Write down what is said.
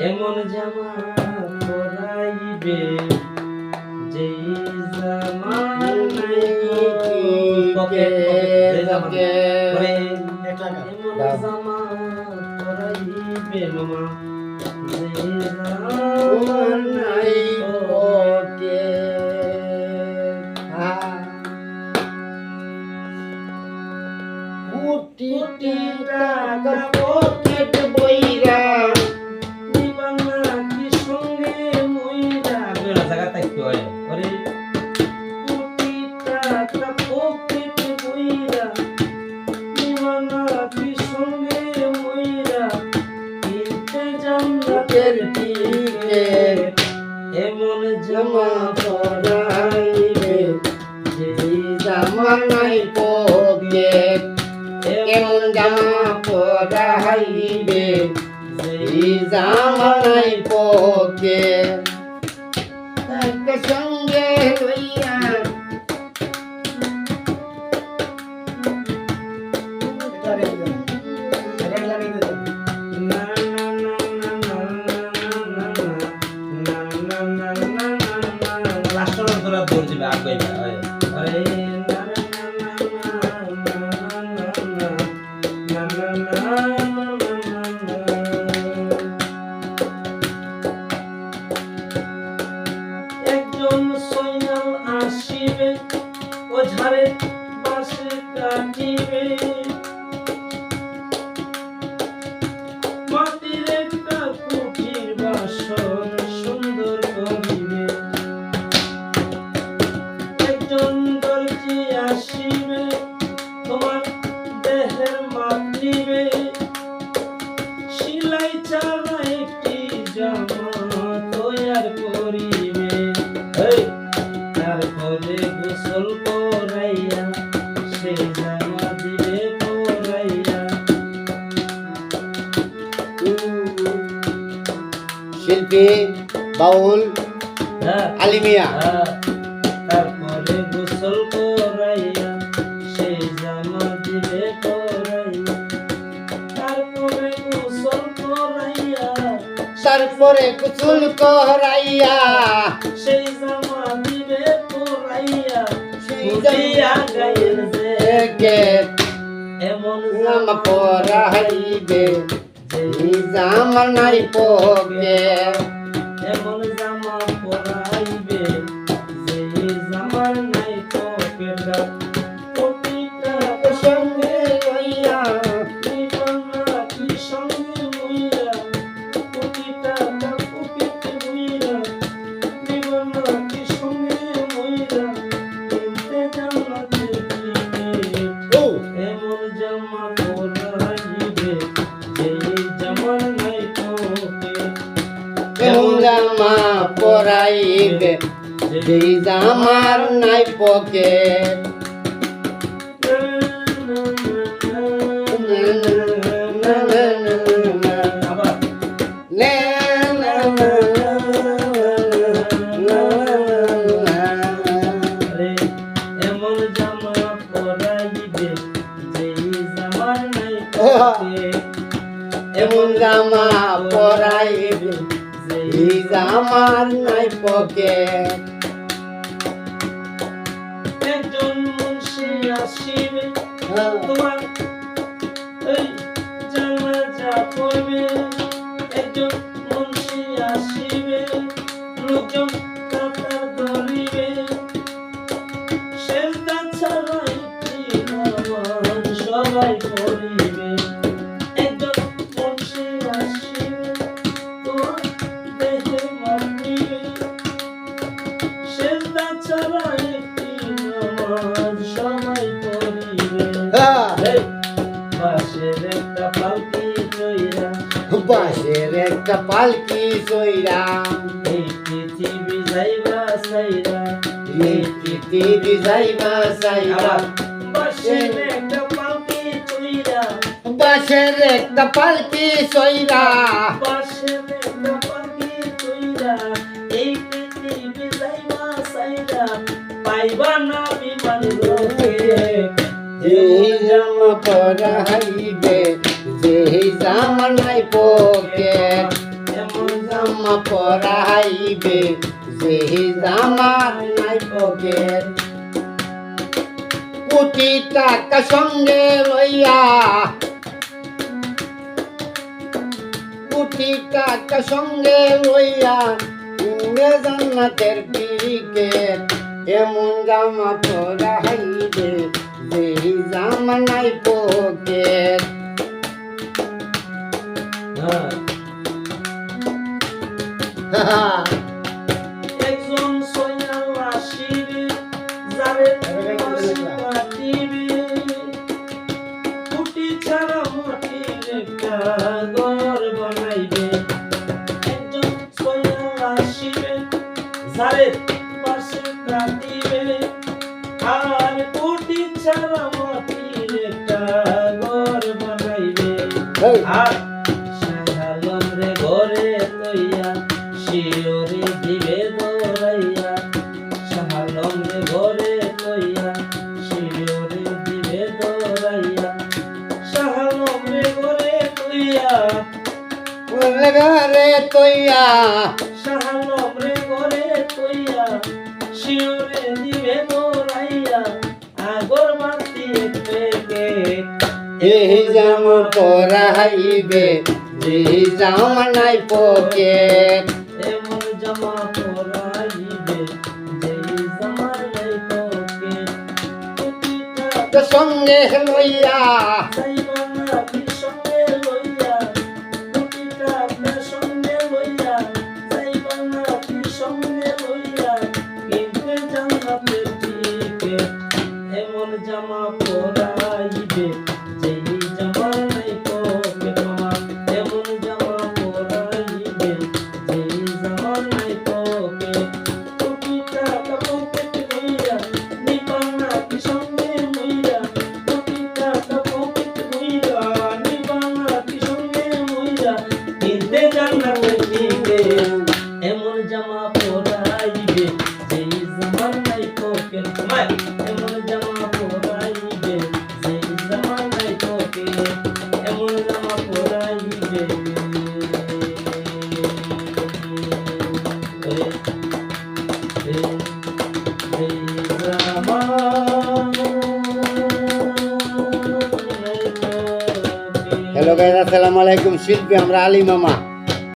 এমন জামা পরাইবে যেই জামা নাই পকেট এমন জামা পরাইবে মামা যেই জামা নাই কোটি টাকা পকেট বইরা নিবানা কি সঙ্গে মইরা বেলা জায়গা থাকতে হয় আরে কোটি টাকা পকেট বইরা নিবানা কি সঙ্গে মইরা কিনতে জান্নাতের টিকেট এমন জামা পরাইবে যেই জামা নাই পকেট এমন জামা পরাইবে যেই জামা নাই পকেট সঙ্গে লইয়া একজন সৈন্যাল আসিবে ও ঝাড়ে বাসে কাটিবে মাটির একটা কুটির বাসন সুন্দর করিবে একজন দর্জি আসিবে তোমার দেহের মাপ নিবে সিলাই চালা একটি জামা তৈয়ার করিবে তারপরে গোসল করাইয়া সে জামা দিবে পরাইয়া শিল্পী বাউল আলিমিয়া তারপরে গোসল করাইয়া সে জামা দিবে পরাইয়া তারপরে গোসল করাইয়া তারপরে কুচুল করাইয়া সেই জামা দিবে পরাইয়া সেই উঠিয়া গায়ের জ্যাকেট এমন জামা পরাইবে যেই জামা নাই পকেট এমন জামা পরাইবে যেই জামার নাই পকেট কোটি টাকা সঙ্গে লইয়া নিবানা কি সঙ্গে মইরা কোটি টাকা পকেট বইরা নিবানা কি সঙ্গে মইরা কিনতে জান্নাতের টিকেট ও এমন জামা পরাইবে যেই জামার নাই পকেট এমন জামা পরাইবে যেই জামার নাই পকেট আবার লে লা লা লা লা আরে এমন জামা পরাইবে যেই জামার নাই পকেট এমন জামা পরাইবে যেই জামার নাই পকেট একজন মুন্সি আসিবে তোমার এই জানাজা পড়বে একজন মুন্সি আসিবে লোকজন কাতার ধরিবে সেজদা ছাড়া একটি নামাজ সবাই পড়িবে একজন মুন্সি আসিবে তোমার দেহে মানিবে সেজদা ছাড়া একটি নামাজ সবাই পড়িবে বাঁশের একটা পালকি কইরা বাঁশের একটা পালকি সইরা এই পৃথিবী যাইবা সাইরা এই পৃথিবী যাইবা সাইরা বাঁশের একটা পালকি কইরা বাঁশের একটা পালকি সইরা বাঁশের একটা পালকি কইরা এই পৃথিবী যাইবা সাইরা পাইবা না বিমান লোকে যেই জামা পরাইবে যেই জামা নাই পকেট এমন জামা পরাইবে যেই জামা নাই পকেট কোটি টাকা সঙ্গে লইয়া কোটি টাকা সঙ্গে লইয়া ইংরে জান্নাতের টিকেট এমন জামা পরাইবে যেই জামা নাই পকেট একজন সৈন্যাল আসিবে যারে মাটিবে কুটি ছাড়া মাটির একটা ঘর বানাইবে একজন সৈন্যাল আসিবে যারে পাশে কাটিবে আর কুটি ছাড়া মাটির একটা ঘর বানাইবে আর সাহালম রে ঘরে লইয়া শিওরে দিবে দৌড়াইয়া সাহালম রে ঘরে লইয়া শিওরে দিবে দৌড়াইয়া সাহালম রে ঘরে লইয়া ঘরে তৈয়া সাহালম রে ঘরে লইয়া শিওরে দিবে দৌড়াইয়া আগর মাটি পেকে এই জামা পরাইবে যেই জামা নাই পকেট এমন জামা পরাইবে যেই জামা নাই পকেট কুটি টাকা সঙ্গে লইয়া যাইবা না কি সঙ্গে লইয়া কুটি টাকা সঙ্গে লইয়া যাইবা না কি সঙ্গে লইয়া কিনতে জান্নাতের টিকেট এমন জামা পরাইবে যেই জামা নাই পকেট মামা এমন জামা পরাইবে যেই জামা নাই পকেট কুটি টাকা পকেট লইয়া নিবা না কি সঙ্গে লইয়া কুটি টাকা পকেট লইয়া নিবা না কি সঙ্গে লইয়া কিনতে জান্নাতের টিকেট এমন জামা পরাইবে যেই জামা নাই পকেট মাই এমন জামা পরাইবে যেই জামা নাই পকেট এমন জামা পরাইবে যেই জামা হ্যালো গাইস আসসালামু আলাইকুম শিল্পী আমরা আলী মামা